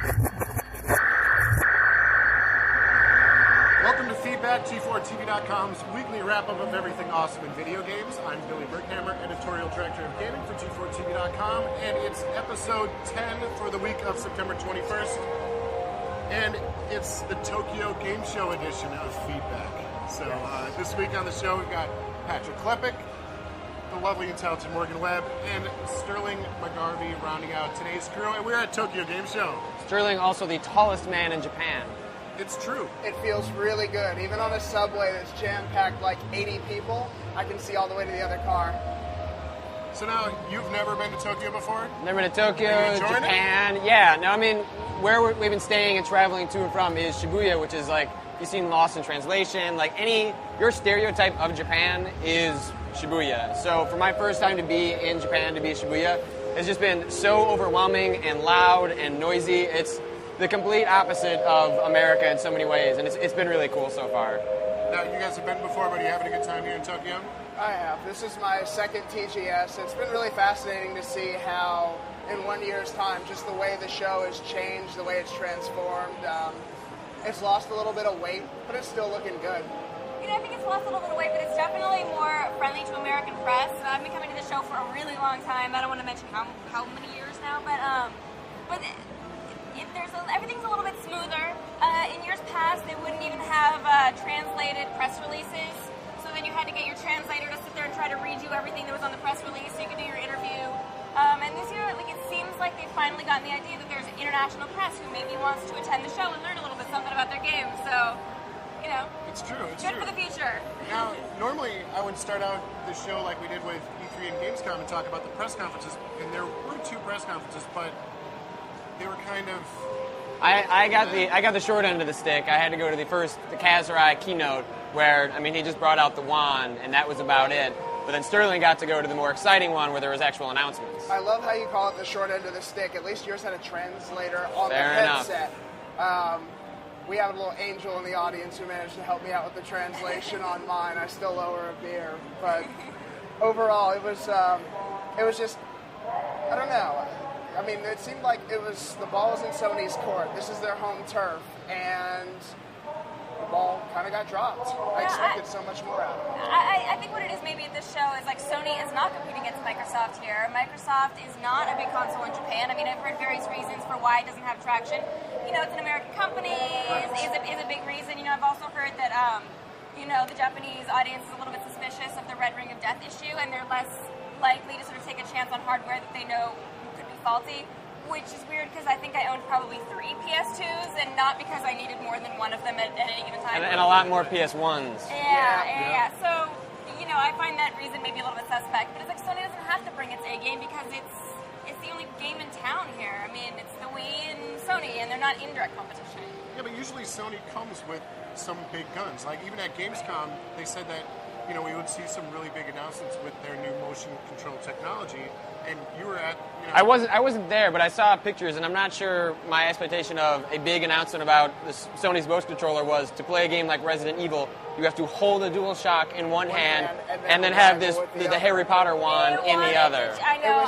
Welcome to Feedback, G4TV.com's weekly wrap-up of everything awesome in video games. I'm Billy Brickhammer, Editorial Director of Gaming for G4TV.com, and it's episode 10 for the week of September 21st, and it's the Tokyo Game Show edition of Feedback. So this week on the show we've got Patrick Klepek, the lovely and talented Morgan Webb, and Sterling McGarvey rounding out today's crew, and we're at Tokyo Game Show. Sterling, also the tallest man in Japan. It's true. It feels really good. Even on a subway that's jam-packed like 80 people, I can see all the way to the other car. So now, you've never been to Tokyo before? Never been to Tokyo, Japan. It? Yeah, no, I mean, where we've been staying and traveling to and from is Shibuya, which is like, you've seen Lost in Translation, like your stereotype of Japan is Shibuya. So for my first time to be in Japan, to be Shibuya, it's just been so overwhelming and loud and noisy. It's the complete opposite of America in so many ways, and it's been really cool so far. Now, you guys have been before, but are you having a good time here in Tokyo? I have. This is my second TGS. It's been really fascinating to see how, in 1 year's time, just the way the show has changed, the way it's transformed. It's lost a little bit of weight, but it's still looking good. You know, I think it's lost a little bit of weight, but it's definitely more friendly to American press. I've been coming to the show for a really long time. I don't want to mention how many years now, but everything's a little bit smoother. In years past, they wouldn't even have translated press releases, so then you had to get your translator to sit there and try to read you everything that was on the press release so you could do your interview. And this year, like, it seems like they've finally gotten the idea that there's international press who maybe wants to attend the show and learn a little bit something about their game. So, you know, it's true. It's good true. For the future. Now, normally I would start out the show like we did with E3 and Gamescom and talk about the press conferences, and there were 2 press conferences, but they were kind of. I got the short end of the stick. I had to go to the Kazurai keynote where, I mean, he just brought out the wand, and that was about it. But then Sterling got to go to the more exciting one where there was actual announcements. I love how you call it the short end of the stick. At least yours had a translator on Fair the enough. headset. We have a little angel in the audience who managed to help me out with the translation on mine. I still owe her a beer. But overall, it was just, I don't know. I mean, it seemed like the ball was in Sony's court. This is their home turf, and the ball kind of got dropped. I expected so much more out of it. I think what it is maybe at this show is like Sony is not competing against Microsoft here. Microsoft is not a big console in Japan. I mean, I've heard various reasons for why it doesn't have traction. You know, it's an American company is a big reason. You know, I've also heard that the Japanese audience is a little bit suspicious of the Red Ring of Death issue, and they're less likely to sort of take a chance on hardware that they know could be faulty, which is weird because I think I owned probably 3 PS2s, and not because I needed more than one of them at any given time. And a lot more PS1s. Yeah. So, you know, I find that reason maybe a little bit suspect, but it's like Sony doesn't have to bring its A game because it's the only game in town here. I mean, it's the Wii and Sony, and they're not in direct competition. Yeah, but usually Sony comes with some big guns. Like, even at Gamescom, they said that, you know, we would see some really big announcements with their new motion control technology, and you were at, you know... I wasn't there, but I saw pictures, and I'm not sure my expectation of a big announcement about Sony's motion controller was to play a game like Resident Evil, you have to hold a DualShock in one hand and then have the Harry Potter wand in the other. I know.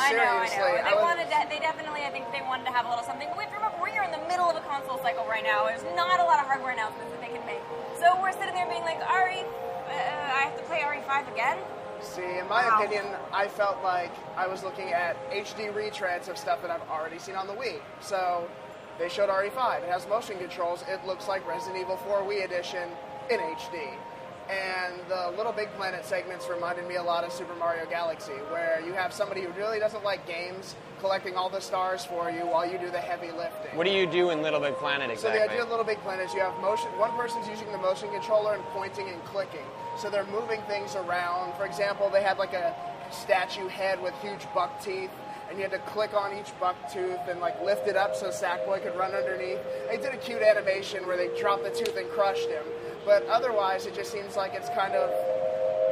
They definitely, I think they wanted to have a little something. But we have to remember, we're in the middle of a console cycle right now. There's not a lot of hardware announcements that they can make. So we're sitting there being like, I have to play RE5 again? See, in my opinion, I felt like I was looking at HD retreads of stuff that I've already seen on the Wii. So they showed RE5. It has motion controls. It looks like Resident Evil 4 Wii Edition in HD. And the Little Big Planet segments reminded me a lot of Super Mario Galaxy, where you have somebody who really doesn't like games collecting all the stars for you while you do the heavy lifting. What do you do in Little Big Planet exactly? So the idea of Little Big Planet is you have motion. One person's using the motion controller and pointing and clicking. So they're moving things around. For example, they had like a statue head with huge buck teeth, and you had to click on each buck tooth and like lift it up so Sackboy could run underneath. They did a cute animation where they dropped the tooth and crushed him. But otherwise, it just seems like it's kind of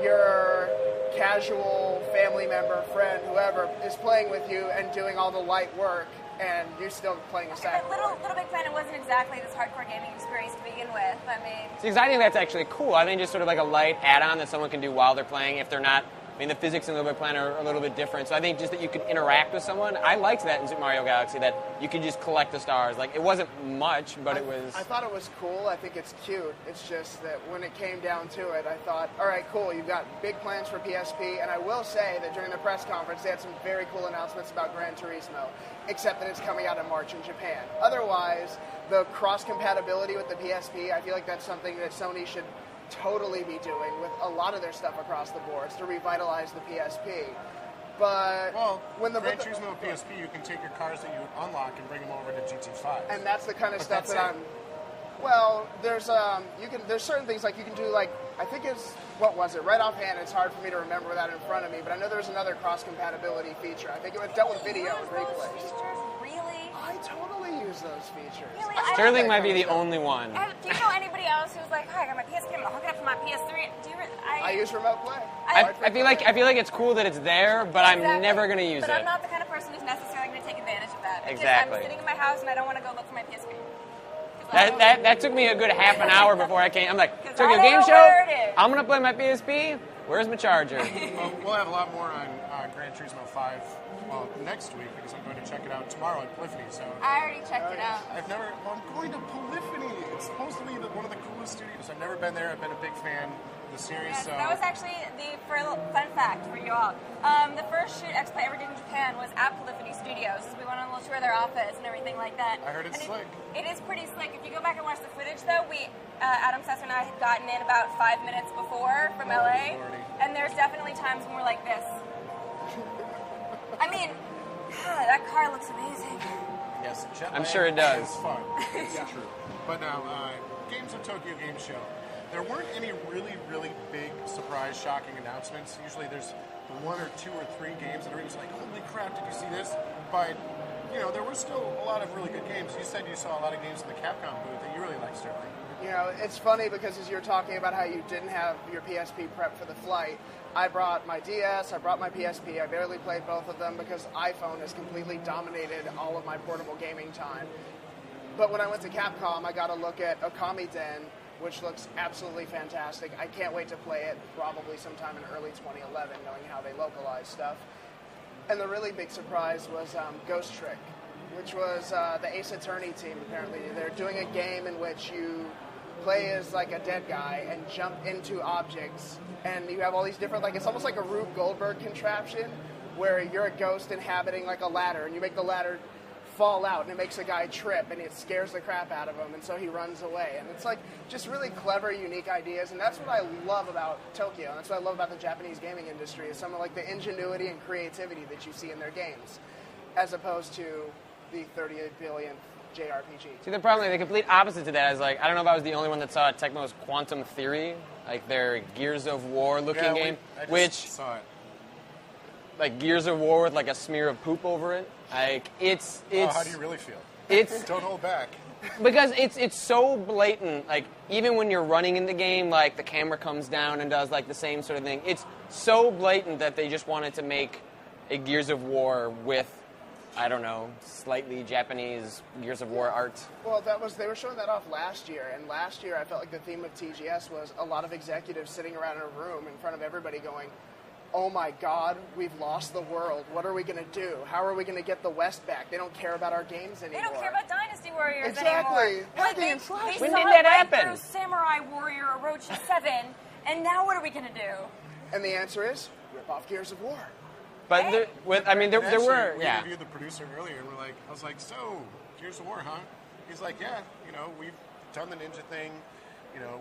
your casual family member, friend, whoever is playing with you and doing all the light work, and you're still playing a Sackboy. Little Big Planet wasn't exactly this hardcore gaming experience to begin with. I mean, See, 'cause I think that's actually cool. I think just sort of like a light add-on that someone can do while they're playing if they're not mean, the physics in Little Big Planet are a little bit different. So I think just that you could interact with someone. I liked that in Super Mario Galaxy, that you could just collect the stars. Like, it wasn't much, but it was... I thought it was cool. I think it's cute. It's just that when it came down to it, I thought, all right, cool, you've got big plans for PSP. And I will say that during the press conference, they had some very cool announcements about Gran Turismo, except that it's coming out in March in Japan. Otherwise, the cross-compatibility with the PSP, I feel like that's something that Sony should totally be doing with a lot of their stuff across the boards to revitalize the PSP. But when the Gran Turismo PSP, you can take your cars that you unlock and bring them over to GT5. And that's the kind of stuff that I'm... Well, there's certain things like you can do, like, I think it's, what was it? Right offhand, it's hard for me to remember that in front of me, but I know there's another cross-compatibility feature. I think it was dealt with video and replays. Really? I totally use those features. Really? Sterling might be the only one. Do you know anybody else who's like, hi, I got my PSP, I'm going to hook it up to my PS3? I use remote play. I feel like it's cool that it's there, but Exactly. I'm never going to use but it. I'm not the kind of person who's necessarily going to take advantage of that. Exactly. I'm sitting in my house and I don't want to go look for my PSP. That took me a good half an hour before I came. I'm like, Tokyo I don't Game know Show? where it is. I'm going to play my PSP? Where's my charger? Well, we'll have a lot more on Gran Turismo 5 next week because I'm going to check it out tomorrow at Polyphony. So I already checked it out. I'm going to Polyphony. It's supposed to be one of the coolest studios. I've never been there. I've been a big fan of the series. Yes, so that was actually for a little fun fact for you all. The first shoot X-Play ever did in Japan was at Polyphony Studios. We went on a little tour of their office and everything like that. I heard it's slick. It is pretty slick. If you go back and watch the footage, though, Adam Sessler and I had gotten in about 5 minutes before from LA, and there's definitely times when we're like this. I mean, that car looks amazing. Yes, I'm sure it does. It's fun. It's true. But now, Games of Tokyo Game Show. There weren't any really, really big, surprise, shocking announcements. Usually there's one or two or three games that are just like, holy crap, did you see this? But, there were still a lot of really good games. You said you saw a lot of games in the Capcom booth that you really liked, Sterling. It's funny because as you're talking about how you didn't have your PSP prepped for the flight, I brought my DS, I brought my PSP. I barely played both of them because iPhone has completely dominated all of my portable gaming time. But when I went to Capcom, I got to look at Okami Den, which looks absolutely fantastic. I can't wait to play it probably sometime in early 2011, knowing how they localize stuff. And the really big surprise was Ghost Trick, which was the Ace Attorney team, apparently. They're doing a game in which you play as like a dead guy and jump into objects, and you have all these different, like, it's almost like a Rube Goldberg contraption where you're a ghost inhabiting like a ladder, and you make the ladder fall out, and it makes a guy trip, and it scares the crap out of him, and so he runs away. And it's like just really clever, unique ideas, and that's what I love about Tokyo, and that's what I love about the Japanese gaming industry, is some of like the ingenuity and creativity that you see in their games, as opposed to the 38 billionth JRPG. See, the problem, the complete opposite to that is, like, I don't know if I was the only one that saw Tecmo's Quantum Theory, like their Gears of War looking game, which saw it. Like Gears of War with like a smear of poop over it. Like it's. How do you really feel? It's don't hold back. Because it's so blatant. Like even when you're running in the game, like the camera comes down and does like the same sort of thing. It's so blatant that they just wanted to make a Gears of War with, I don't know, slightly Japanese Gears of War art. Well, they were showing that off last year, and last year I felt like the theme of TGS was a lot of executives sitting around in a room in front of everybody going, oh my God, we've lost the world. What are we going to do? How are we going to get the West back? They don't care about our games anymore. They don't care about Dynasty Warriors exactly. anymore. Like, they when saw did that right happen? through Samurai Warrior Orochi 7, and now what are we going to do? And the answer is, rip off Gears of War. But there were, we yeah. interviewed the producer earlier, and I was like, so, Gears of War, huh? He's like, yeah, we've done the ninja thing.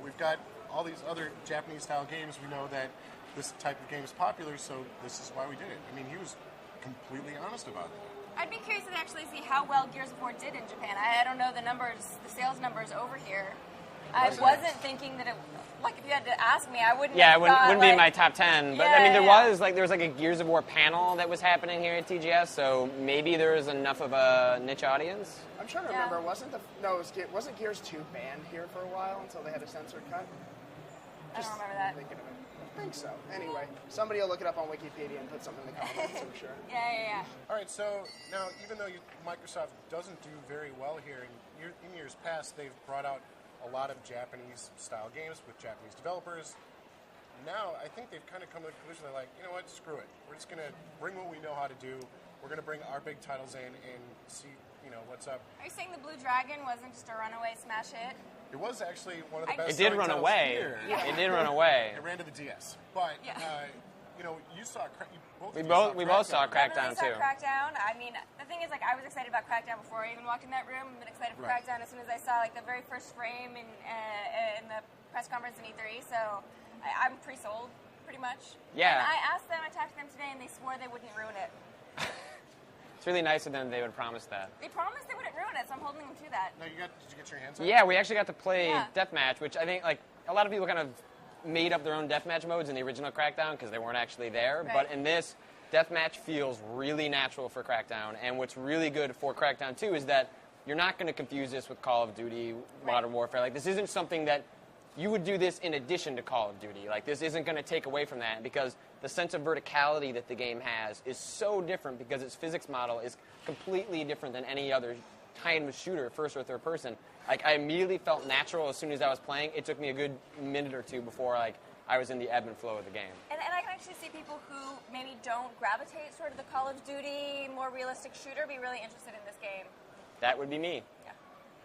We've got all these other Japanese-style games. We know that this type of game is popular, so this is why we did it. I mean, he was completely honest about it. I'd be curious to actually see how well Gears of War did in Japan. I don't know the numbers, the sales numbers over here. I wasn't thinking that it, like, if you had to ask me, I wouldn't. Yeah, have it wouldn't be like, in my top 10. But I mean, there was like a Gears of War panel that was happening here at TGS, so maybe there was enough of a niche audience. I'm trying to remember. Wasn't Gears 2 banned here for a while until they had a censored cut? I don't remember that. Thinking of it. I think so. Anyway, somebody will look it up on Wikipedia and put something in the comments, I'm sure. Yeah. All right, so now, even though Microsoft doesn't do very well here, in years past, they've brought out a lot of Japanese-style games with Japanese developers. now I think they've kind of come to the conclusion, they're like, you know what, screw it. We're just going to bring what we know how to do. We're going to bring our big titles in and see, what's up. Are you saying the Blue Dragon wasn't just a runaway smash hit? It was actually one of the best. It did run away. Yeah. It did run away. It ran to the DS. But, you saw We both saw Crackdown saw too. Crackdown. I mean, the thing is, like, I was excited about Crackdown before I even walked in that room. I've been excited for Crackdown as soon as I saw like the very first frame in the press conference in E3. So I'm pre-sold pretty much. Yeah. And I asked them, I talked to them today, and they swore they wouldn't ruin it. It's really nice of them. They would promise that. They promised they wouldn't ruin it, so I'm holding them to that. No, did you get your hands on it? Yeah, we actually got to play Deathmatch, which I think like a lot of people kind of made up their own deathmatch modes in the original Crackdown because they weren't actually there. Right. But in this, deathmatch feels really natural for Crackdown. And what's really good for Crackdown 2 is that you're not going to confuse this with Call of Duty, Modern Warfare. Like, this isn't something that you would do this in addition to Call of Duty. Like, this isn't going to take away from that because the sense of verticality that the game has is so different because its physics model is completely different than any other kind of shooter, first or third person. Like, I immediately felt natural as soon as I was playing. It took me a good minute or two before, like, I was in the ebb and flow of the game. And I can actually see people who maybe don't gravitate toward the Call of Duty, more realistic shooter be really interested in this game. That would be me. Yeah.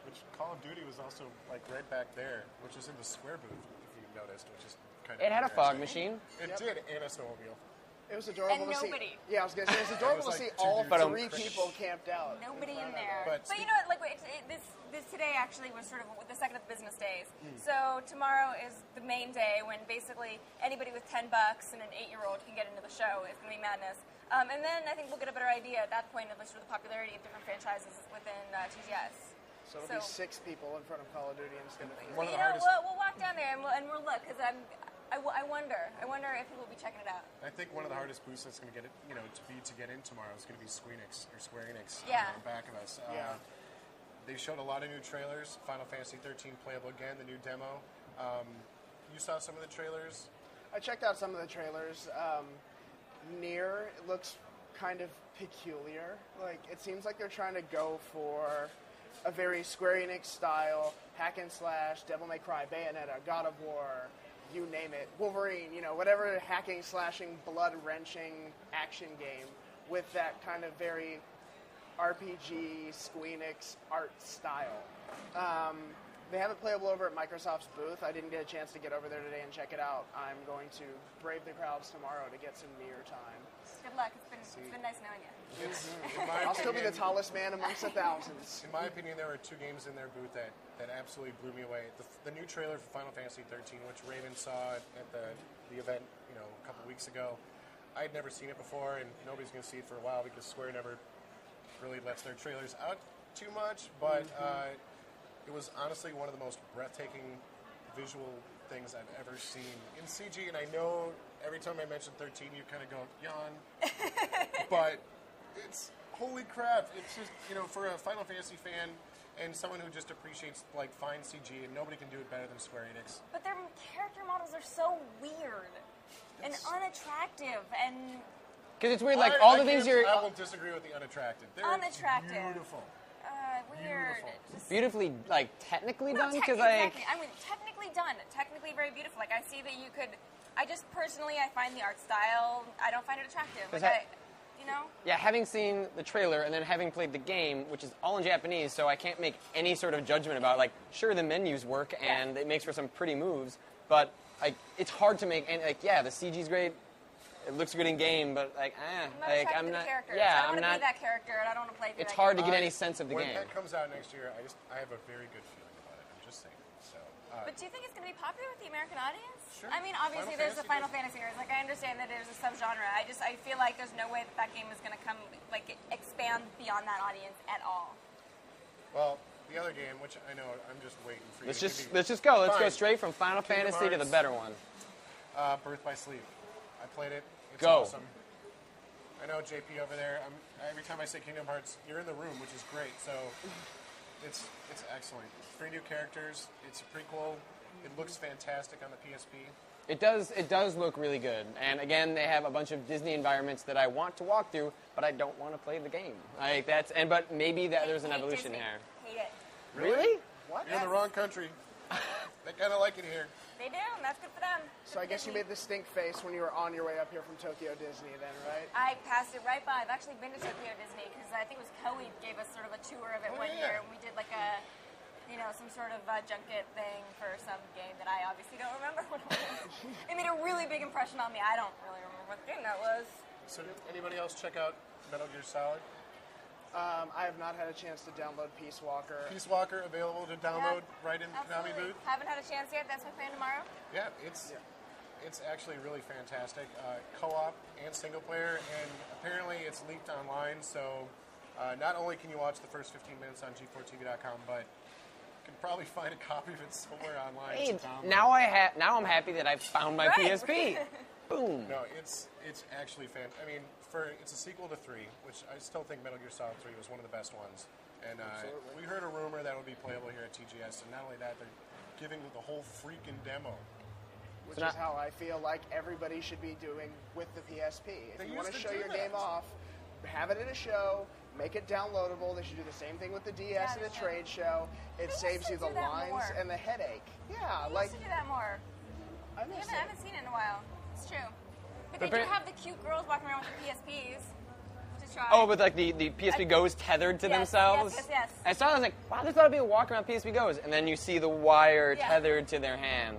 Which Call of Duty was also like right back there, which is in the square booth, if you noticed, which is kind of. It had a fog machine. It did, and a snowmobile. It was adorable And to nobody. see. Yeah, I was going to say, it was adorable It was to see like two all dudes. three people camped out. Nobody in front of there. it. But you know what? Like this today actually was sort of the second of the business days. So tomorrow is the main day when basically anybody with $10 and an 8-year-old can get into the show. It's going to be madness. And then I think we'll get a better idea at that point of the sort of the popularity of different franchises within TGS. So it'll be 6 people in front of Call of Duty instead of 3. One of the You know, hardest- we'll walk down there and we'll look because I wonder if people will be checking it out. I think one of the hardest booths that's going to get it, to get in tomorrow is going to be Square Enix Yeah. on the back of us. Yeah. They showed a lot of new trailers. Final Fantasy 13 playable again, the new demo. You saw some of the trailers. I checked out some of the trailers. Nier looks kind of peculiar. Like, it seems like they're trying to go for a very Square Enix style hack and slash, Devil May Cry, Bayonetta, God of War, you name it, Wolverine, whatever hacking, slashing, blood wrenching action game with that kind of very RPG, Square Enix art style. They have it playable over at Microsoft's booth. I didn't get a chance to get over there today and check it out. I'm going to brave the crowds tomorrow to get some Nier time. Good luck. It's been nice knowing you. In my I'll still be the opinion- tallest man amongst the thousands. In my opinion, there were 2 games in their booth that absolutely blew me away. The new trailer for Final Fantasy 13, which Raven saw at the event, a couple weeks ago. I had never seen it before, and nobody's going to see it for a while because Square never really lets their trailers out too much. But it was honestly one of the most breathtaking visual things I've ever seen in CG. And I know every time I mention 13, you kind of go, yawn. But it's, holy crap. It's just, for a Final Fantasy fan and someone who just appreciates, like, fine CG, and nobody can do it better than Square Enix. But their character models are so weird and unattractive and Because it's weird, like, all the things you're... I will disagree with the unattractive. They're Unattractive. beautiful. weird. Beautiful. Just, Beautifully, like, technically no, done? te- Because, exactly. like... I mean, technically done. Technically very beautiful. Like, I see that you could... I just, personally, I find the art style, I don't find it attractive. Like, Yeah, having seen the trailer and then having played the game, which is all in Japanese, so I can't make any sort of judgment about, like, sure, the menus work and it makes for some pretty moves, but, like, it's hard to make, and, like, yeah, the CG's great, it looks good in game, but, like, I'm not attracted to the character. yeah, I don't I'm want to not, be that character, and I don't want to play through it's that hard to game. get any sense of the when game. that comes out next year, I have a very good feeling about it. I'm just saying. So, But do you think it's going to be popular with the American audience? Sure. I mean, obviously, there's the Final Fantasy series. Like, I understand that there's a subgenre. I feel like there's no way that game is going to come, like, expand beyond that audience at all. well, the other game, which I know I'm just waiting for you. Let's to just give me- go. Let's Fine. go straight from Final Kingdom Fantasy to the Hearts. better one. Birth by Sleep. I played it. It's Go. awesome. I know JP over there. Every time I say Kingdom Hearts, you're in the room, which is great. So it's excellent. 3 new characters. It's a prequel. It looks fantastic on the PSP. It does look really good. And again, they have a bunch of Disney environments that I want to walk through, but I don't want to play the game. Like but maybe there's an Hate evolution Disney. here. Hate it. Really? What? You're in the wrong country. They kind of like it here. They do, and that's good for them. So I guess you made the stink face when you were on your way up here from Tokyo Disney then, right? I passed it right by. I've actually been to Tokyo Disney because I think it was Koei gave us sort of a tour of it one year. And we did like a, some sort of junket thing for some game that I obviously don't remember what it was. It made a really big impression on me. I don't really remember what game that was. So did anybody else check out Metal Gear Solid? I have not had a chance to download Peace Walker. Peace Walker available to download right in the Konami booth? Haven't had a chance yet. That's my plan tomorrow. Yeah, it's actually really fantastic. Co-op and single player, and apparently it's leaked online, so not only can you watch the first 15 minutes on G4TV.com, but you can probably find a copy of it somewhere online. Hey, now I'm happy that I found my PSP. Boom. No, it's actually fantastic. I mean, it's a sequel to 3, which I still think Metal Gear Solid 3 was one of the best ones. And we heard a rumor that it would be playable here at TGS, and not only that, they're giving the whole freaking demo. Which is how I feel like everybody should be doing with the PSP. If you want to show your game off, have it at a show, make it downloadable. They should do the same thing with the DS at a trade show. It saves you the lines and the headache. Yeah, they used to do that more. I haven't seen it in a while. It's true. But they do have the cute girls walking around with the PSPs to try. Oh, but like the PSP Go's tethered to themselves? Yes. I saw it, I was like, wow, there's got to be a walk around PSP Go's. And then you see the wire tethered to their hand.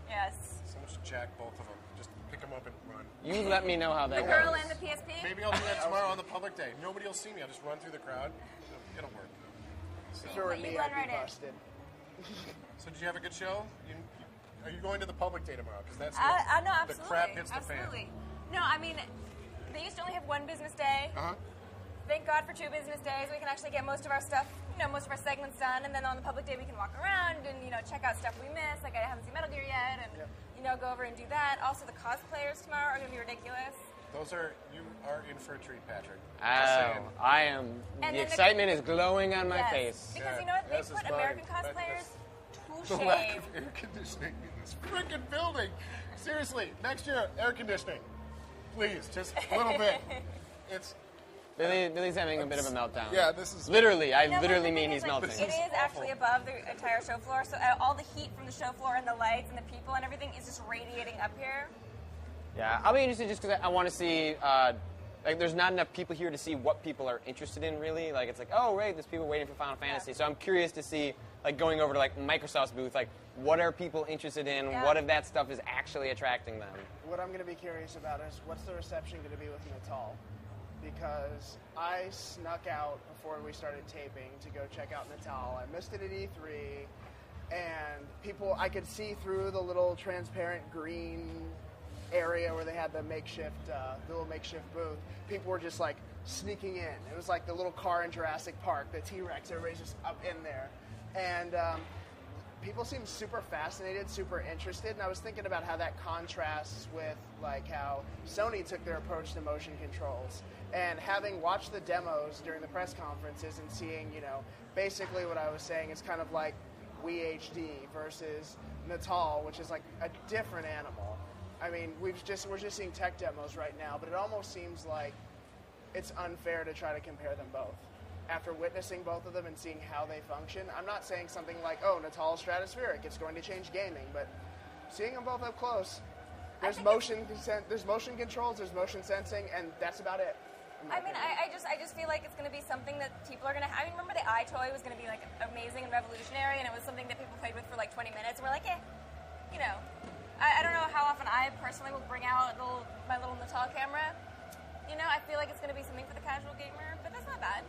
Yes. Someone should jack both of them. Just pick them up and run. You let me know how that goes. The girl and the PSP? Maybe I'll do that tomorrow on the public day. Nobody will see me. I'll just run through the crowd. It'll work. So if it were me, I'd be busted. So did you have a good show? Are you going to the public day tomorrow? Because that's no, absolutely. The crap hits the fan. No, I mean, they used to only have one business day. Thank God for 2 business days. We can actually get most of our stuff, most of our segments done, and then on the public day we can walk around and check out stuff we missed. Like I haven't seen Metal Gear yet, and go over and do that. Also, the cosplayers tomorrow are going to be ridiculous. You are in for a treat, Patrick. I am. And the excitement is glowing on my face. Because they put American cosplayers to the shame. lack of air conditioning in this freaking building. Seriously, next year, air conditioning. Please, just a little bit. Billy's having a bit of a meltdown. Yeah, this is... Literally, I literally mean he's melting. It is actually above the entire show floor, so all the heat from the show floor and the lights and the people and everything is just radiating up here. Yeah, I'll be interested just because I want to see... there's not enough people here to see what people are interested in, really. Like, it's like, oh, right, there's people waiting for Final Fantasy. So I'm curious to see, going over to, Microsoft's booth, what are people interested in? Yeah. What if that stuff is actually attracting them? What I'm going to be curious about is what's the reception going to be with Natal? Because I snuck out before we started taping to go check out Natal. I missed it at E3, and I could see through the little transparent green area where they had the little makeshift booth. People were just sneaking in. It was like the little car in Jurassic Park, the T-Rex. Everybody's just up in there, and people seemed super fascinated, super interested. And I was thinking about how that contrasts with how Sony took their approach to motion controls. And having watched the demos during the press conferences and seeing, basically what I was saying is kind of like Wii HD versus Natal, which is a different animal. I mean, we're just seeing tech demos right now, but it almost seems like it's unfair to try to compare them both. After witnessing both of them and seeing how they function, I'm not saying something like, oh, Natal's stratospheric, it's going to change gaming, but seeing them both up close, there's motion controls, there's motion sensing, and that's about it. I mean, I just feel like it's going to be something that people are going to have. I mean, remember the iToy was going to be amazing and revolutionary, and it was something that people played with for 20 minutes, and we're like, I don't know how often I personally will bring out my little Natal camera. I feel like it's going to be something for the casual gamer, but that's not bad.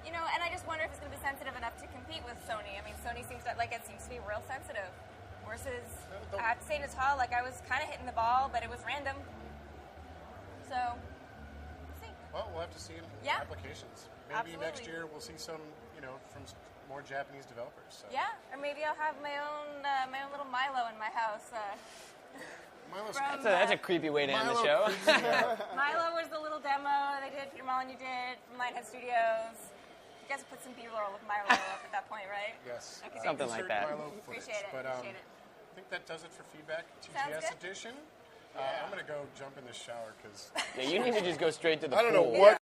And I just wonder if it's going to be sensitive enough to compete with Sony. I mean, Sony seems to be real sensitive. Versus, I have to say, Natal, I was kind of hitting the ball, but it was random. So, we'll see. Well, we'll have to see in applications. Maybe next year we'll see some, from more Japanese developers. So. Yeah, or maybe I'll have my own little Milo in my house. That's a creepy way to end the show. Milo was the little demo they did, Peter Molyneux did, from Lionhead Studios. You guys put some B-roll with Milo up at that point, right? Yes. Okay, something like that. Appreciate it. But, I think that does it for Feedback TGS edition. I'm going to go jump in the shower because... Yeah, you need to just go straight to the pool. I don't know what